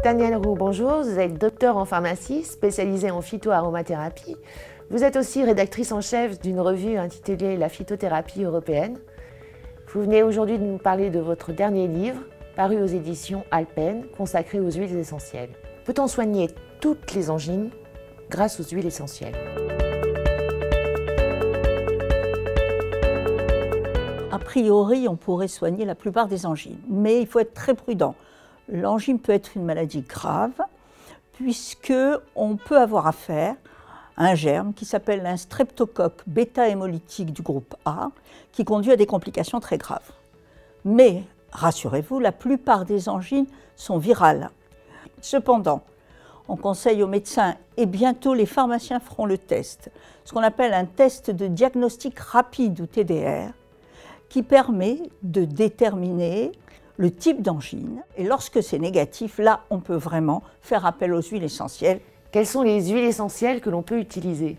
Danielle Roux, bonjour. Vous êtes docteur en pharmacie, spécialisée en phytoaromathérapie. Vous êtes aussi rédactrice en chef d'une revue intitulée La phytothérapie européenne. Vous venez aujourd'hui de nous parler de votre dernier livre, paru aux éditions Alpen, consacré aux huiles essentielles. Peut-on soigner toutes les angines grâce aux huiles essentielles? A priori, on pourrait soigner la plupart des angines, mais il faut être très prudent. L'angine peut être une maladie grave, puisqu'on peut avoir affaire à un germe qui s'appelle un streptocoque bêta-hémolytique du groupe A, qui conduit à des complications très graves. Mais, rassurez-vous, la plupart des angines sont virales. Cependant, on conseille aux médecins, et bientôt les pharmaciens feront le test, ce qu'on appelle un test de diagnostic rapide ou TDR, qui permet de déterminer le type d'angine. Et lorsque c'est négatif, là, on peut vraiment faire appel aux huiles essentielles. Quelles sont les huiles essentielles que l'on peut utiliser?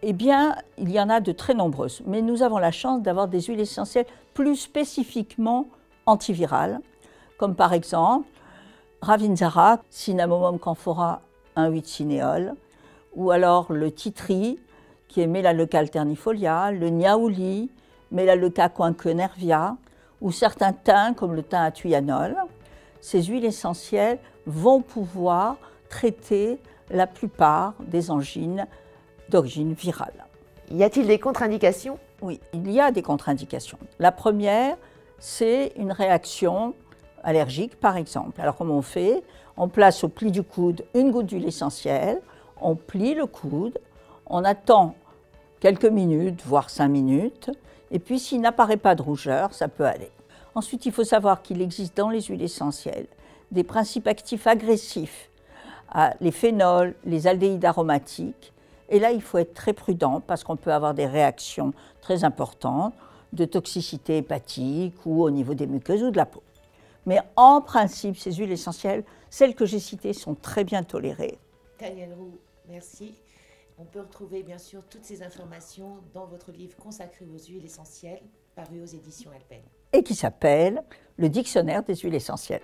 Eh bien, il y en a de très nombreuses, mais nous avons la chance d'avoir des huiles essentielles plus spécifiquement antivirales, comme par exemple Ravintsara, Cinnamomum camphora 1,8-cinéole, ou alors le titri, qui est Melaleuca alternifolia, le niaouli, Melaleuca coinquenervia, ou certains thym comme le thym à thuyanol. Ces huiles essentielles vont pouvoir traiter la plupart des angines d'origine virale. Y a-t-il des contre-indications? Oui, il y a des contre-indications. La première, c'est une réaction allergique, par exemple. Alors, comment on fait? On place au pli du coude une goutte d'huile essentielle, on plie le coude, on attend quelques minutes, voire 5 minutes, et puis s'il n'apparaît pas de rougeur, ça peut aller. Ensuite, il faut savoir qu'il existe dans les huiles essentielles des principes actifs agressifs, les phénols, les aldéhydes aromatiques. Et là, il faut être très prudent parce qu'on peut avoir des réactions très importantes de toxicité hépatique ou au niveau des muqueuses ou de la peau. Mais en principe, ces huiles essentielles, celles que j'ai citées, sont très bien tolérées. Danielle Roux, merci. On peut retrouver bien sûr toutes ces informations dans votre livre consacré aux huiles essentielles, paru aux éditions Alpen. Et qui s'appelle « Le dictionnaire des huiles essentielles ».